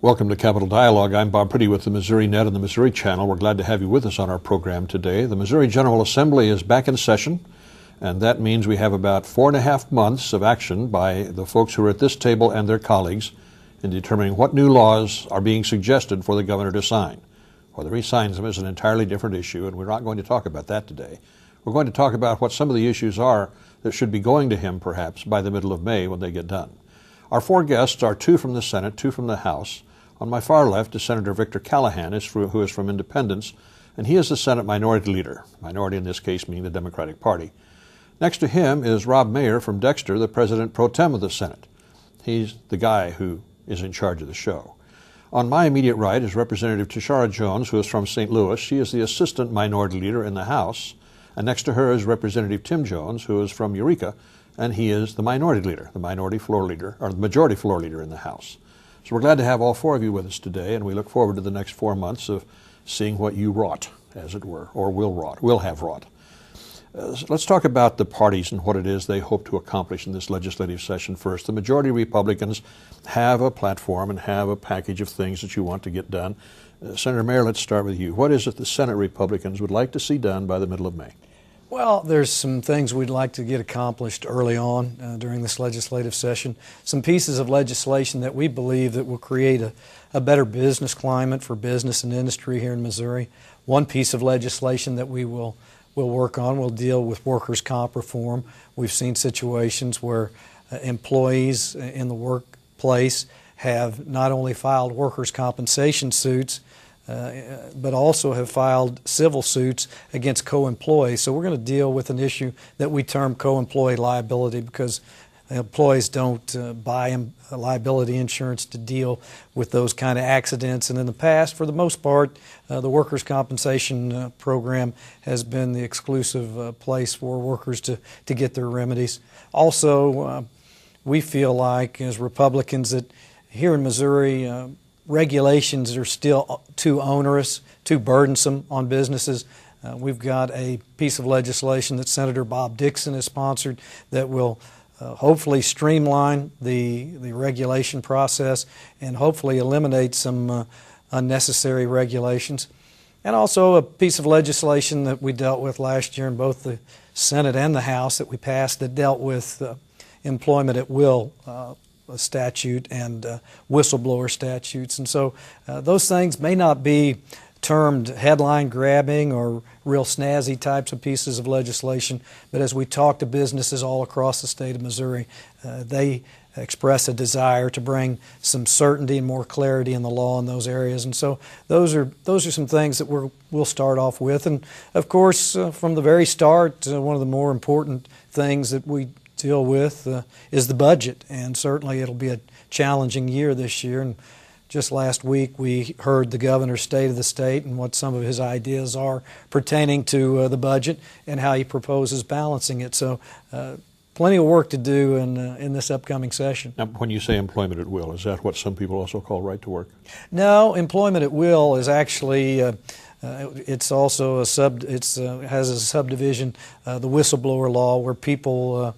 Welcome to Capital Dialogue. I'm Bob Priddy with the Missourinet and the Missouri Channel. We're glad to have you with us on our program today. The Missouri General Assembly is back in session, and that means we have about 4.5 months of action by the folks who are at this table and their colleagues in determining what new laws are being suggested for the governor to sign. Whether he signs them is an entirely different issue, and we're not going to talk about that today. We're going to talk about what some of the issues are that should be going to him, perhaps, by the middle of May when they get done. Our four guests are two from the Senate, two from the House. On my far left is Senator Victor Callahan, who is from Independence, and he is the Senate Minority Leader, minority in this case meaning the Democratic Party. Next to him is Rob Mayer from Dexter, the President Pro Tem of the Senate. He's the guy who is in charge of the show. On my immediate right is Representative Tishaura Jones, who is from St. Louis. She is the Assistant Minority Leader in the House. And next to her is Representative Tim Jones, who is from Eureka, and he is the Minority Leader, the Majority Floor Leader in the House. So we're glad to have all four of you with us today, and we look forward to the next 4 months of seeing what you wrought, as it were, or will have wrought. Let's talk about the parties and what it is they hope to accomplish in this legislative session first. The majority Republicans have a platform and have a package of things that you want to get done. Senator Mayer, let's start with you. What is it the Senate Republicans would like to see done by the middle of May? Well, there's some things we'd like to get accomplished early on during this legislative session. Some pieces of legislation that we believe that will create a better business climate for business and industry here in Missouri. One piece of legislation that we'll work on will deal with workers' comp reform. We've seen situations where employees in the workplace have not only filed workers' compensation suits, but also have filed civil suits against co-employees. So we're going to deal with an issue that we term co-employee liability, because employees don't buy liability insurance to deal with those kind of accidents. And in the past, for the most part, the workers' compensation program has been the exclusive place for workers to get their remedies. Also, we feel like, as Republicans, that here in Missouri, regulations are still too onerous, too burdensome on businesses. We've got a piece of legislation that Senator Bob Dixon has sponsored that will hopefully streamline the regulation process and hopefully eliminate some unnecessary regulations. And also a piece of legislation that we dealt with last year in both the Senate and the House that we passed that dealt with employment at will statute and whistleblower statutes. And so those things may not be termed headline grabbing or real snazzy types of pieces of legislation, but as we talk to businesses all across the state of Missouri, they express a desire to bring some certainty and more clarity in the law in those areas. And so those are some things that we'll start off with. And of course, from the very start, one of the more important things that we deal with is the budget, and certainly it'll be a challenging year this year. And just last week we heard the governor's state of the state and what some of his ideas are pertaining to the budget and how he proposes balancing it. So plenty of work to do in this upcoming session. Now, when you say employment at will, is that what some people also call right to work? No, employment at will is actually it's also has a subdivision, the whistleblower law, where people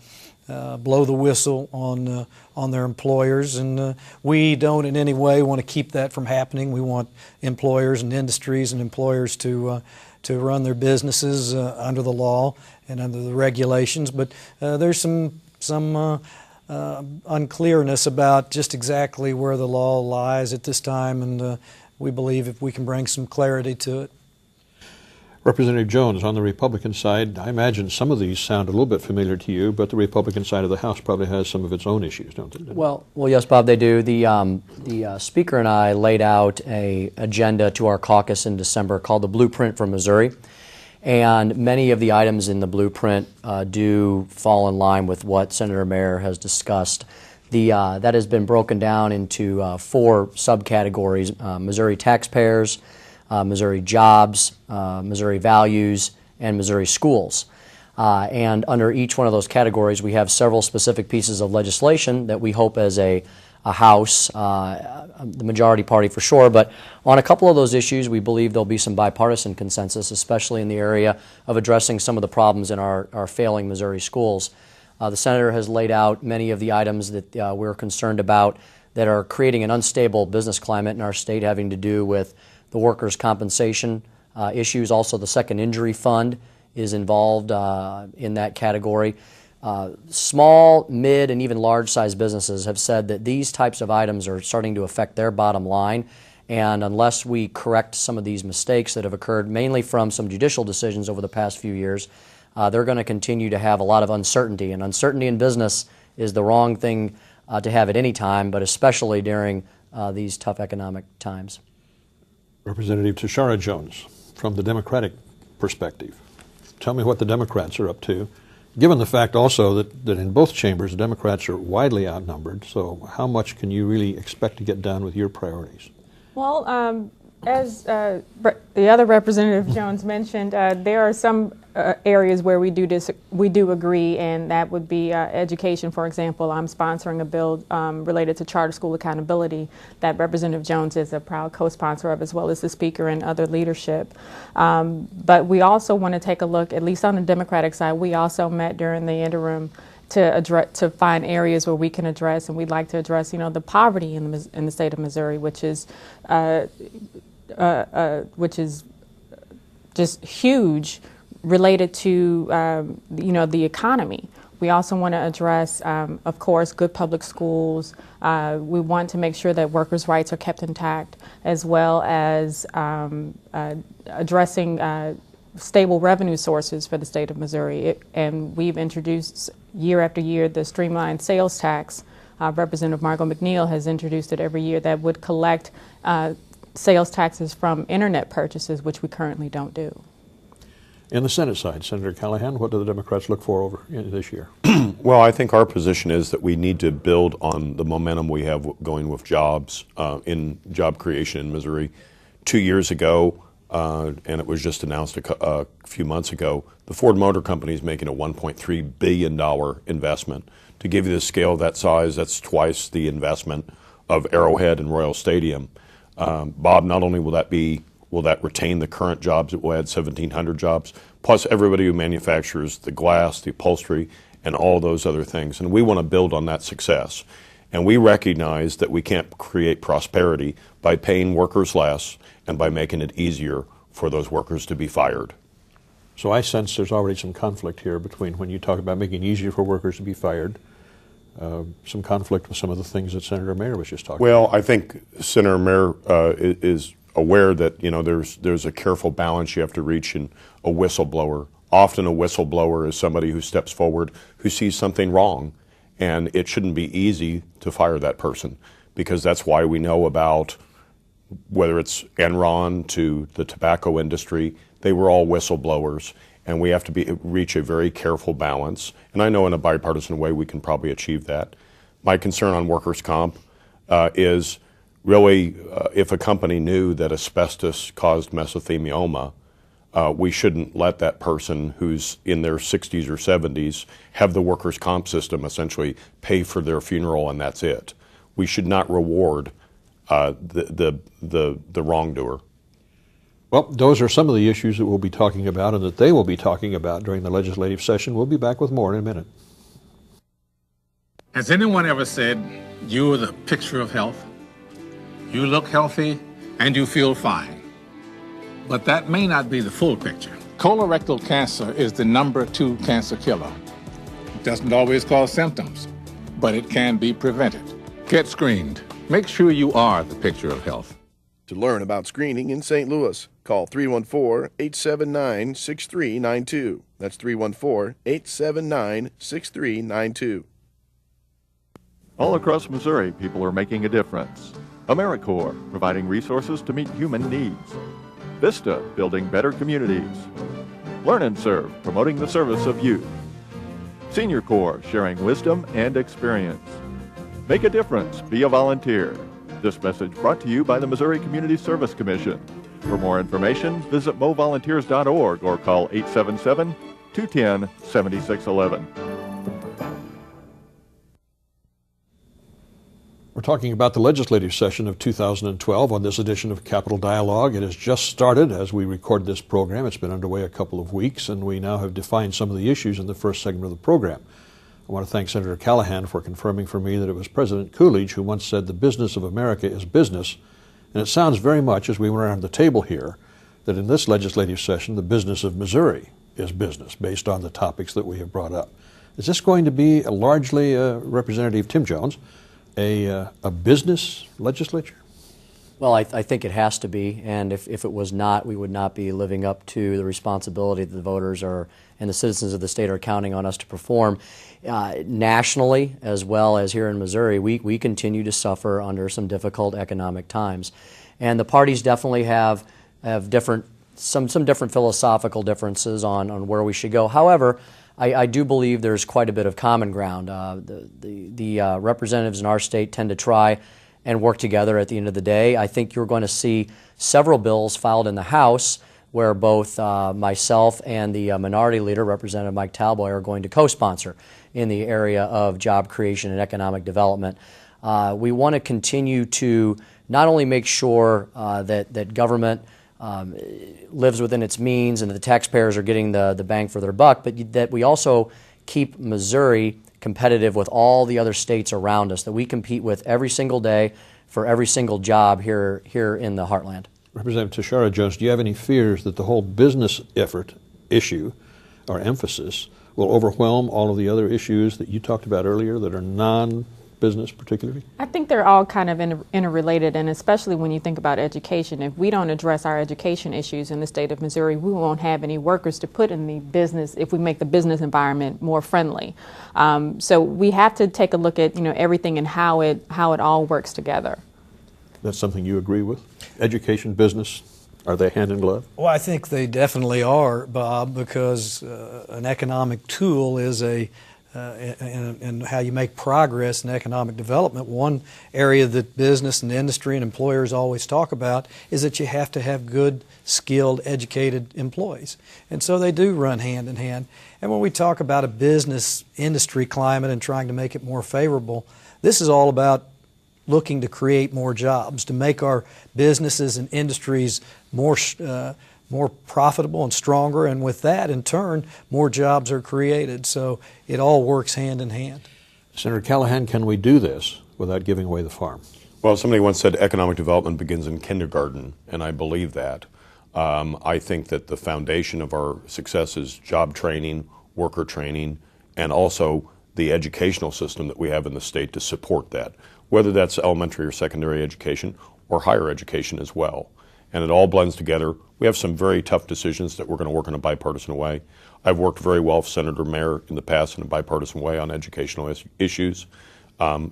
blow the whistle on their employers, and we don't in any way want to keep that from happening. We want employers and industries and employers to run their businesses under the law and under the regulations. But there's some unclearness about just exactly where the law lies at this time, and we believe if we can bring some clarity to it. Representative Jones, on the Republican side, I imagine some of these sound a little bit familiar to you, but the Republican side of the House probably has some of its own issues, don't they? Well, yes, Bob, they do. The Speaker and I laid out an agenda to our caucus in December called the Blueprint for Missouri, and many of the items in the blueprint do fall in line with what Senator Mayer has discussed. That has been broken down into 4 subcategories: Missouri taxpayers, Missouri jobs, Missouri values, and Missouri schools. And under each one of those categories, we have several specific pieces of legislation that we hope as a House, the majority party for sure, but on a couple of those issues we believe there'll be some bipartisan consensus, especially in the area of addressing some of the problems in our failing Missouri schools. The Senator has laid out many of the items that we're concerned about that are creating an unstable business climate in our state, having to do with the workers' compensation issues. Also, the Second Injury Fund is involved in that category. Small, mid, and even large-sized businesses have said that these types of items are starting to affect their bottom line, and unless we correct some of these mistakes that have occurred, mainly from some judicial decisions over the past few years, they're going to continue to have a lot of uncertainty, and uncertainty in business is the wrong thing to have at any time, but especially during these tough economic times. Representative Tishaura Jones, from the Democratic perspective, tell me what the Democrats are up to, given the fact also that in both chambers the Democrats are widely outnumbered, so how much can you really expect to get done with your priorities? Well, as the other Representative Jones mentioned, there are some areas where we do agree, and that would be education. For example, I'm sponsoring a bill related to charter school accountability that Representative Jones is a proud co-sponsor of, as well as the Speaker and other leadership. But we also want to take a look, at least on the Democratic side. We also met during the interim to find areas where we can address, and we'd like to address, the poverty in the state of Missouri, which is just huge, related to the economy. We also want to address, of course, good public schools. We want to make sure that workers' rights are kept intact, as well as addressing stable revenue sources for the state of Missouri. And we've introduced year after year the streamlined sales tax. Representative Margot McNeil has introduced it every year, that would collect sales taxes from internet purchases, which we currently don't do. In the Senate side, Senator Callahan, what do the Democrats look for over this year? Well, I think our position is that we need to build on the momentum we have going with jobs, in job creation in Missouri. 2 years ago, and it was just announced a few months ago, the Ford Motor Company is making a $1.3 billion investment. To give you the scale of that size, that's twice the investment of Arrowhead and Royal Stadium. Bob, not only will that retain the current jobs, it will add 1,700 jobs, plus everybody who manufactures the glass, the upholstery, and all those other things. And we want to build on that success. And we recognize that we can't create prosperity by paying workers less and by making it easier for those workers to be fired. So I sense there's already some conflict here between when you talk about making it easier for workers to be fired, some conflict with some of the things that Senator Mayer was just talking about. Well, I think Senator Mayer is aware that there's a careful balance you have to reach in a whistleblower. Often a whistleblower is somebody who steps forward, who sees something wrong, and it shouldn't be easy to fire that person, because that's why we know about, whether it's Enron to the tobacco industry, they were all whistleblowers, and we have to reach a very careful balance. And I know in a bipartisan way we can probably achieve that. My concern on workers' comp is really if a company knew that asbestos caused mesothelioma, we shouldn't let that person who's in their 60s or 70s have the workers' comp system essentially pay for their funeral and that's it. We should not reward the wrongdoer. Well, those are some of the issues that we'll be talking about and that they will be talking about during the legislative session. We'll be back with more in a minute. Has anyone ever said, you're the picture of health? You look healthy and you feel fine. But that may not be the full picture. Colorectal cancer is the #2 cancer killer. It doesn't always cause symptoms, but it can be prevented. Get screened. Make sure you are the picture of health. To learn about screening in St. Louis, call 314-879-6392. That's 314-879-6392. All across Missouri, people are making a difference. AmeriCorps, providing resources to meet human needs. Vista, building better communities. Learn and Serve, promoting the service of youth. Senior Corps, sharing wisdom and experience. Make a difference, be a volunteer. This message brought to you by the Missouri Community Service Commission. For more information, visit movolunteers.org or call 877-210-7611. We're talking about the legislative session of 2012 on this edition of Capitol Dialogue. It has just started as we record this program. It's been underway a couple of weeks, and we now have defined some of the issues in the first segment of the program. I want to thank Senator Callahan for confirming for me that it was President Coolidge who once said the business of America is business, and it sounds very much as we went around the table here that in this legislative session the business of Missouri is business based on the topics that we have brought up. Is this going to be largely, Representative Tim Jones, a business legislature? Well, I think it has to be, and if it was not, we would not be living up to the responsibility that the voters are and the citizens of the state are counting on us to perform. Nationally, as well as here in Missouri, we continue to suffer under some difficult economic times. And the parties definitely have some different philosophical differences on where we should go. However, I do believe there's quite a bit of common ground. The representatives in our state tend to try and work together at the end of the day. I think you're going to see several bills filed in the House where both myself and the minority leader, Representative Mike Talboy, are going to co-sponsor in the area of job creation and economic development. We want to continue to not only make sure that government lives within its means and that the taxpayers are getting the bang for their buck, but that we also keep Missouri competitive with all the other states around us that we compete with every single day for every single job here in the heartland. Representative Tishaura Jones, do you have any fears that the whole business effort issue or emphasis will overwhelm all of the other issues that you talked about earlier that are non-business particularly? I think they're all kind of interrelated, and especially when you think about education. If we don't address our education issues in the state of Missouri, we won't have any workers to put in the business if we make the business environment more friendly. So we have to take a look at everything and how it all works together. That's something you agree with? Education, business, are they hand in glove? Well, I think they definitely are, Bob, because an economic tool is and how you make progress in economic development. One area that business and industry and employers always talk about is that you have to have good, skilled, educated employees. And so they do run hand in hand. And when we talk about a business industry climate and trying to make it more favorable, this is all about looking to create more jobs, to make our businesses and industries more profitable and stronger, and with that, in turn, more jobs are created. So it all works hand in hand. Senator Callahan, can we do this without giving away the farm? Well, somebody once said economic development begins in kindergarten, and I believe that. I think that the foundation of our success is job training, worker training, and also the educational system that we have in the state to support that, whether that's elementary or secondary education or higher education as well. And it all blends together. We have some very tough decisions that we're going to work in a bipartisan way. I've worked very well with Senator Mayer in the past in a bipartisan way on educational issues.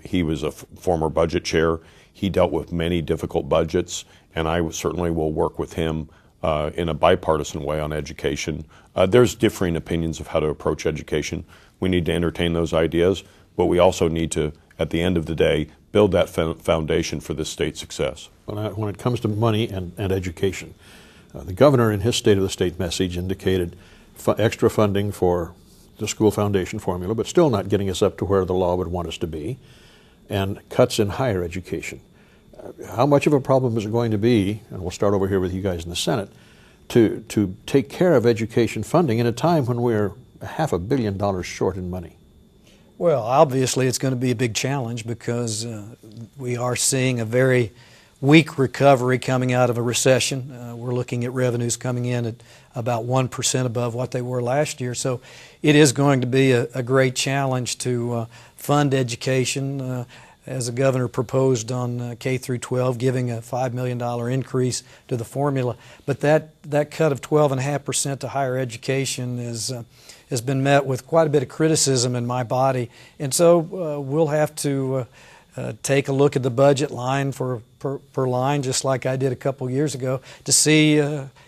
He was a former budget chair. He dealt with many difficult budgets, and I certainly will work with him in a bipartisan way on education. There's differing opinions of how to approach education. We need to entertain those ideas, but we also need to, at the end of the day, build that foundation for this state's success. When it comes to money and education, the governor in his State of the State message indicated extra funding for the school foundation formula, but still not getting us up to where the law would want us to be, and cuts in higher education. How much of a problem is it going to be, and we'll start over here with you guys in the Senate, to take care of education funding in a time when we're $500 million short in money? Well, obviously it's going to be a big challenge because we are seeing a very weak recovery coming out of a recession. We're looking at revenues coming in at about 1% above what they were last year. So it is going to be a great challenge to fund education. As the governor proposed on K through 12, giving a $5 million increase to the formula. But that cut of 12.5% to higher education has been met with quite a bit of criticism in my body. And so we'll have to take a look at the budget line per line, just like I did a couple years ago, to see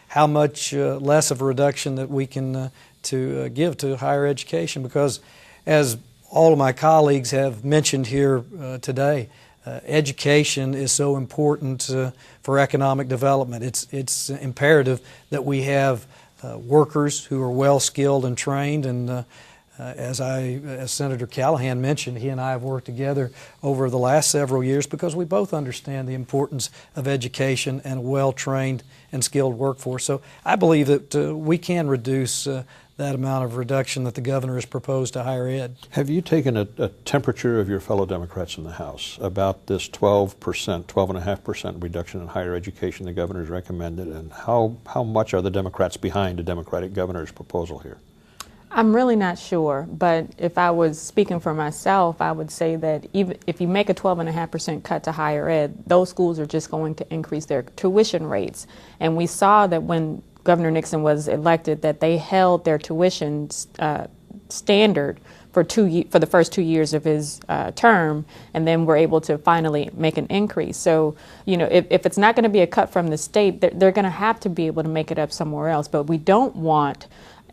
how much less of a reduction that we can give to higher education. Because as all of my colleagues have mentioned here today, education is so important for economic development. It's imperative that we have workers who are well skilled and trained, and as Senator Callahan mentioned, he and I have worked together over the last several years because we both understand the importance of education and a well-trained and skilled workforce. So I believe that we can reduce that amount of reduction that the governor has proposed to higher ed. Have you taken a temperature of your fellow Democrats in the House about this 12.5% reduction in higher education the governor's recommended, and how much are the Democrats behind the Democratic governor's proposal here? I'm really not sure, but if I was speaking for myself, I would say that even if you make a 12.5% cut to higher ed, those schools are just going to increase their tuition rates. And we saw that when Governor Nixon was elected, that they held their tuition standard for the first 2 years of his term, and then were able to finally make an increase. So, you know, if it's not going to be a cut from the state, they're going to have to be able to make it up somewhere else. But we don't want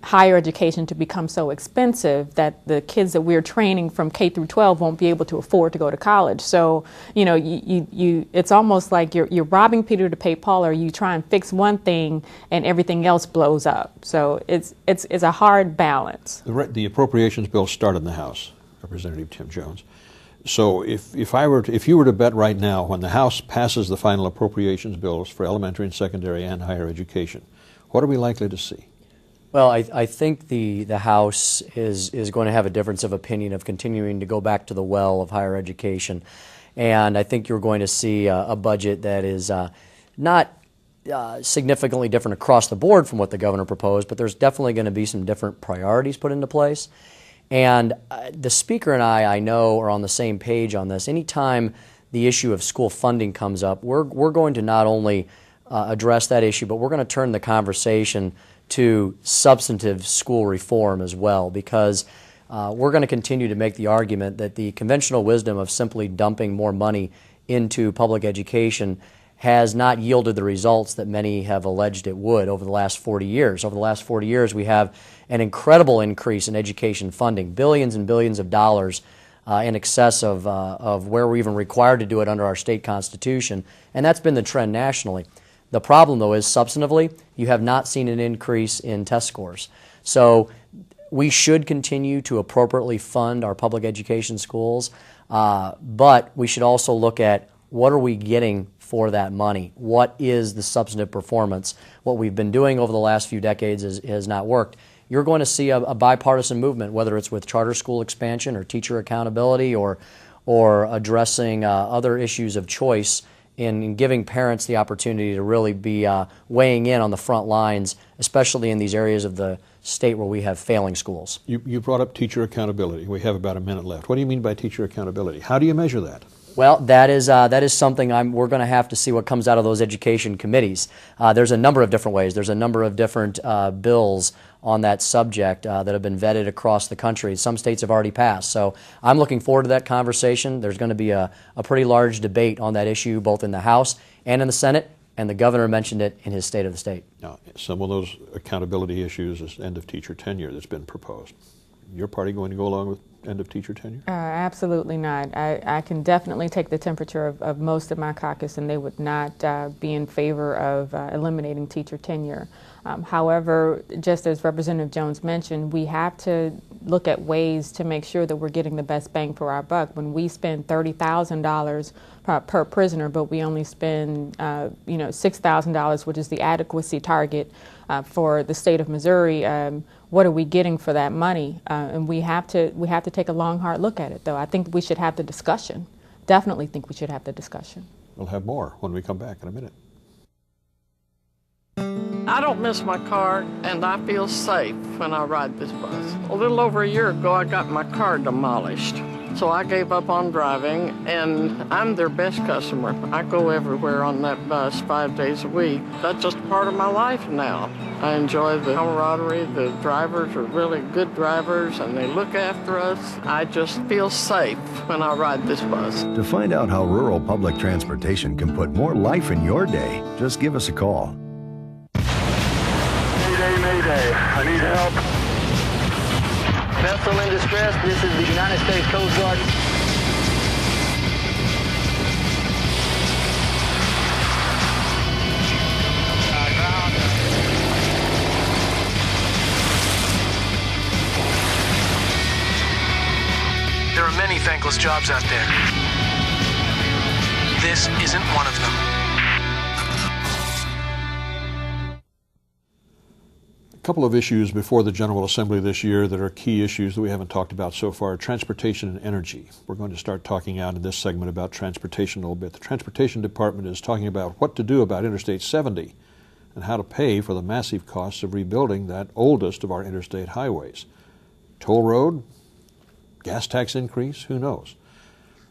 higher education to become so expensive that the kids that we're training from K through 12 won't be able to afford to go to college. So, you know, it's almost like you're robbing Peter to pay Paul, or you try and fix one thing and everything else blows up. So it's a hard balance. The appropriations bill started in the House, Representative Tim Jones. So if you were to bet right now, when the House passes the final appropriations bills for elementary and secondary and higher education, what are we likely to see? Well, I think the House is going to have a difference of opinion of continuing to go back to the well of higher education. And I think you're going to see a budget that is not significantly different across the board from what the governor proposed, but there's definitely going to be some different priorities put into place. And the Speaker and I know, are on the same page on this. Anytime the issue of school funding comes up, we're going to not only address that issue, but we're going to turn the conversation to substantive school reform as well, because we're going to continue to make the argument that the conventional wisdom of simply dumping more money into public education has not yielded the results that many have alleged it would over the last 40 years. Over the last 40 years, we have an incredible increase in education funding, billions and billions of dollars in excess of where we're even required to do it under our state constitution, and that's been the trend nationally. The problem, though, is substantively, you have not seen an increase in test scores. So we should continue to appropriately fund our public education schools, but we should also look at what are we getting for that money? What is the substantive performance? What we've been doing over the last few decades has not worked. You're going to see a bipartisan movement, whether it's with charter school expansion or teacher accountability or addressing other issues of choice, in giving parents the opportunity to really be weighing in on the front lines, especially in these areas of the state where we have failing schools. You brought up teacher accountability. We have about a minute left. What do you mean by teacher accountability? How do you measure that? Well, that is something we're going to have to see what comes out of those education committees. There's a number of different ways. There's a number of different bills on that subject that have been vetted across the country. Some states have already passed. So I'm looking forward to that conversation. There's going to be a pretty large debate on that issue, both in the House and in the Senate, and the governor mentioned it in his State of the State. Now, some of those accountability issues is end of teacher tenure that's been proposed. Your party going to go along with end of teacher tenure? Absolutely not. I can definitely take the temperature of most of my caucus, and they would not be in favor of eliminating teacher tenure. However, just as Representative Jones mentioned, we have to look at ways to make sure that we're getting the best bang for our buck. When we spend $30,000 per prisoner, but we only spend $6,000, which is the adequacy target for the state of Missouri, what are we getting for that money? And we have to take a long, hard look at it, though. I think we should have the discussion. Definitely think we should have the discussion. We'll have more when we come back in a minute. I don't miss my car, and I feel safe when I ride this bus. A little over a year ago, I got my car demolished. So I gave up on driving, and I'm their best customer. I go everywhere on that bus 5 days a week. That's just part of my life now. I enjoy the camaraderie. The drivers are really good drivers, and they look after us. I just feel safe when I ride this bus. To find out how rural public transportation can put more life in your day, just give us a call. Mayday, mayday. I need help. Vessel in distress. This is the United States Coast Guard. There are many thankless jobs out there. This isn't one of them. couple of issues before the General Assembly this year that are key issues that we haven't talked about so far: transportation and energy. We're going to start talking out in this segment about transportation a little bit. The Transportation Department is talking about what to do about Interstate 70 and how to pay for the massive costs of rebuilding that oldest of our interstate highways. Toll road, gas tax increase, who knows?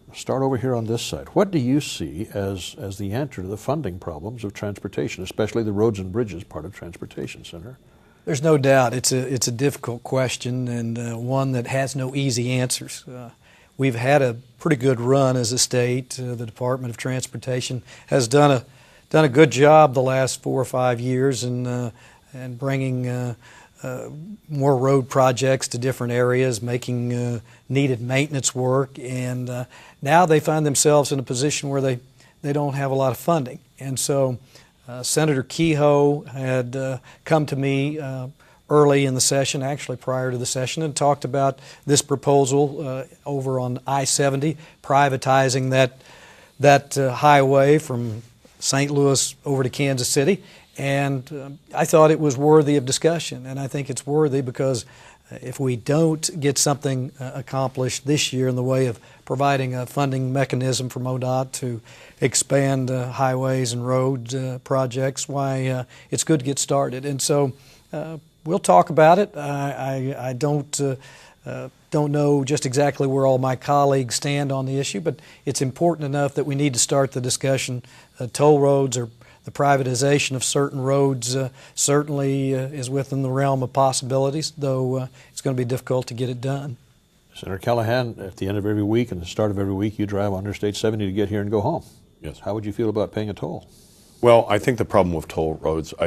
I'll start over here on this side. What do you see as the answer to the funding problems of transportation, especially the roads and bridges part of transportation, Senator? There's no doubt it's a difficult question, and one that has no easy answers. We've had a pretty good run as a state. The Department of Transportation has done a good job the last 4 or 5 years in bringing more road projects to different areas, making needed maintenance work, and now they find themselves in a position where they don't have a lot of funding. And so Senator Kehoe had come to me early in the session, actually prior to the session, and talked about this proposal over on I-70, privatizing that highway from St. Louis over to Kansas City. And I thought it was worthy of discussion, and I think it's worthy because if we don't get something accomplished this year in the way of providing a funding mechanism for MoDOT to expand highways and road projects, why it's good to get started. And so we'll talk about it. I don't know just exactly where all my colleagues stand on the issue, but it's important enough that we need to start the discussion. Toll roads or the privatization of certain roads certainly is within the realm of possibilities, though it's going to be difficult to get it done. Senator Callahan, at the end of every week and the start of every week, you drive on Interstate 70 to get here and go home. Yes. How would you feel about paying a toll? Well, I think the problem with toll roads, I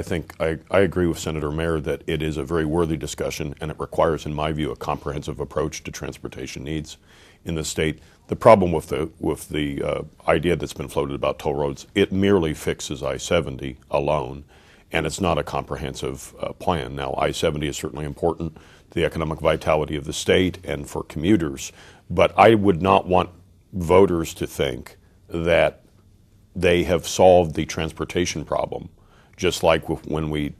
agree with Senator Mayer that it is a very worthy discussion, and it requires, in my view, a comprehensive approach to transportation needs in the state. The problem with the idea that's been floated about toll roads, it merely fixes I-70 alone, and it's not a comprehensive plan. Now, I-70 is certainly important to the economic vitality of the state and for commuters, but I would not want voters to think that they have solved the transportation problem. Just like when we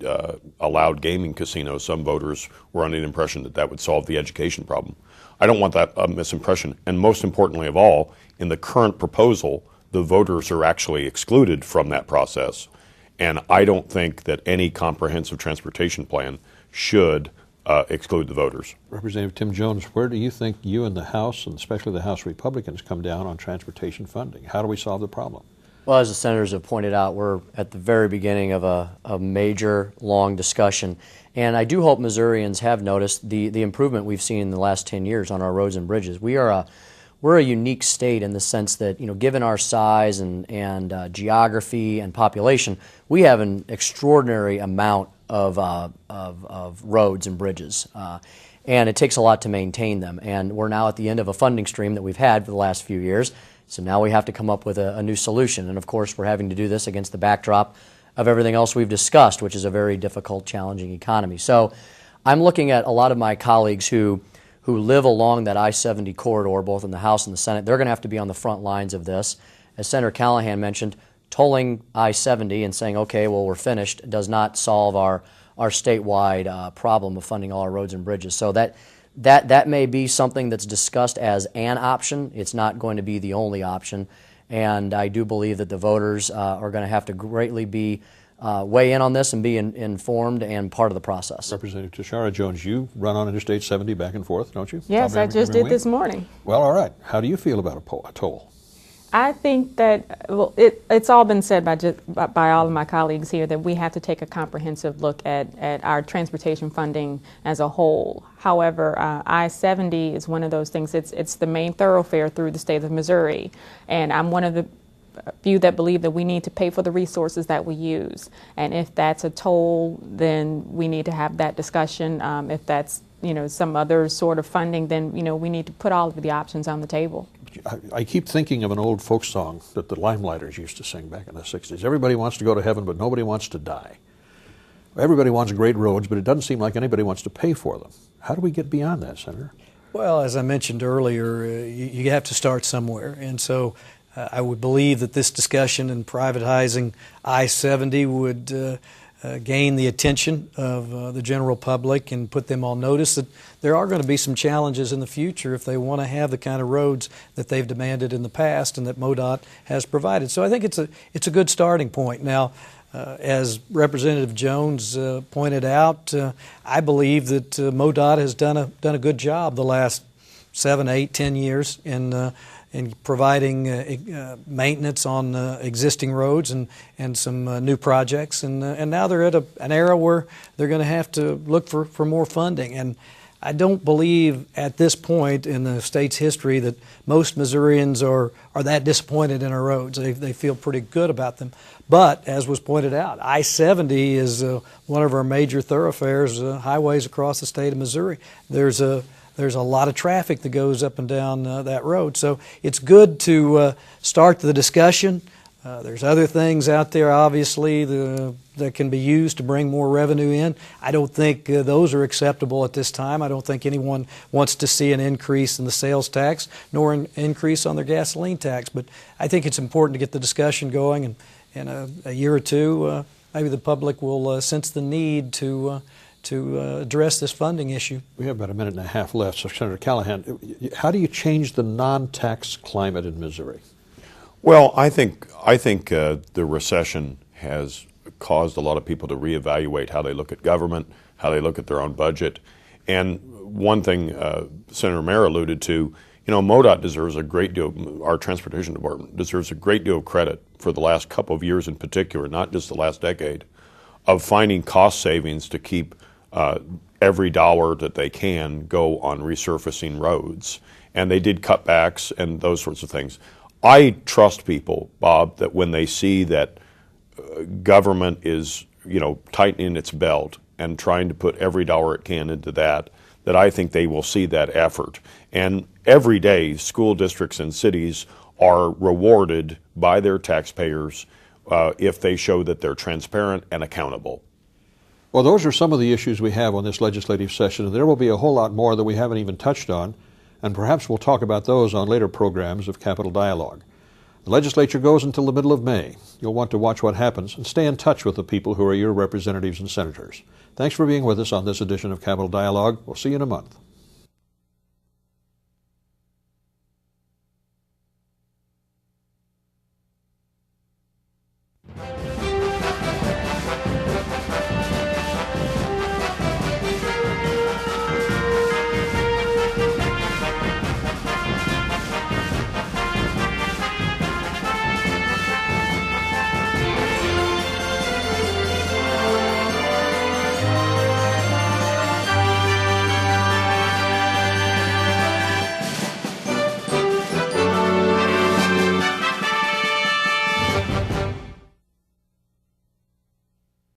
allowed gaming casinos, some voters were under the impression that that would solve the education problem. I don't want that misimpression. And most importantly of all, in the current proposal, the voters are actually excluded from that process. And I don't think that any comprehensive transportation plan should exclude the voters. Representative Tim Jones, where do you think you and the House, and especially the House Republicans, come down on transportation funding? How do we solve the problem? Well, as the senators have pointed out, we're at the very beginning of a major, long discussion. And I do hope Missourians have noticed the improvement we've seen in the last 10 years on our roads and bridges. We're a unique state in the sense that, given our size and geography and population, we have an extraordinary amount of roads and bridges. And it takes a lot to maintain them. And we're now at the end of a funding stream that we've had for the last few years. So now we have to come up with a new solution. And of course, we're having to do this against the backdrop of everything else we've discussed, which is a very difficult, challenging economy. So I'm looking at a lot of my colleagues who live along that I-70 corridor, both in the House and the Senate. They're going to have to be on the front lines of this. As Senator Callahan mentioned, tolling I-70 and saying, okay, well, we're finished, does not solve our statewide problem of funding all our roads and bridges. So that may be something that's discussed as an option. It's not going to be the only option. And I do believe that the voters are going to have to greatly weigh in on this and be informed and part of the process. Representative Tishaura Jones, you run on Interstate 70 back and forth, don't you? Yes, I just did this morning. Well, all right. How do you feel about a toll? I think that, well, it's all been said by all of my colleagues here that we have to take a comprehensive look at our transportation funding as a whole. However, I-70 is one of those things. It's the main thoroughfare through the state of Missouri, and I'm one of the few that believe that we need to pay for the resources that we use. And if that's a toll, then we need to have that discussion. If that's some other sort of funding, then we need to put all of the options on the table. I keep thinking of an old folk song that the Limelighters used to sing back in the 60s. Everybody wants to go to heaven, but nobody wants to die. Everybody wants great roads, but it doesn't seem like anybody wants to pay for them. How do we get beyond that, Senator? Well, as I mentioned earlier, you have to start somewhere. And so I would believe that this discussion in privatizing I-70 would gain the attention of the general public and put them on notice that there are going to be some challenges in the future if they want to have the kind of roads that they've demanded in the past and that MoDOT has provided. So I think it's a good starting point. Now, as Representative Jones pointed out, I believe that MoDOT has done a good job the last 7, 8, 10 years in providing maintenance on existing roads and some new projects. And now they're at an era where they're going to have to look for more funding. And I don't believe at this point in the state's history that most Missourians are that disappointed in our roads. They feel pretty good about them. But as was pointed out, I-70 is one of our major thoroughfares, highways across the state of Missouri. There's a lot of traffic that goes up and down that road. So it's good to start the discussion. There's other things out there, obviously, that can be used to bring more revenue in. I don't think those are acceptable at this time. I don't think anyone wants to see an increase in the sales tax nor an increase on their gasoline tax. But I think it's important to get the discussion going, and in a year or two, maybe the public will sense the need to address this funding issue. We have about a minute and a half left. So, Senator Callahan, how do you change the non-tax climate in Missouri? Well, I think the recession has caused a lot of people to reevaluate how they look at government, how they look at their own budget. And one thing Senator Mayer alluded to, MoDOT deserves a great deal, our transportation department deserves a great deal of credit for the last couple of years in particular, not just the last decade, of finding cost savings to keep every dollar that they can go on resurfacing roads. And they did cutbacks and those sorts of things. I trust people, Bob, that when they see that government is, tightening its belt and trying to put every dollar it can into that I think they will see that effort. And every day, school districts and cities are rewarded by their taxpayers if they show that they're transparent and accountable. Well, those are some of the issues we have on this legislative session, and there will be a whole lot more that we haven't even touched on, and perhaps we'll talk about those on later programs of Capitol Dialogue. The legislature goes until the middle of May. You'll want to watch what happens and stay in touch with the people who are your representatives and senators. Thanks for being with us on this edition of Capitol Dialogue. We'll see you in a month.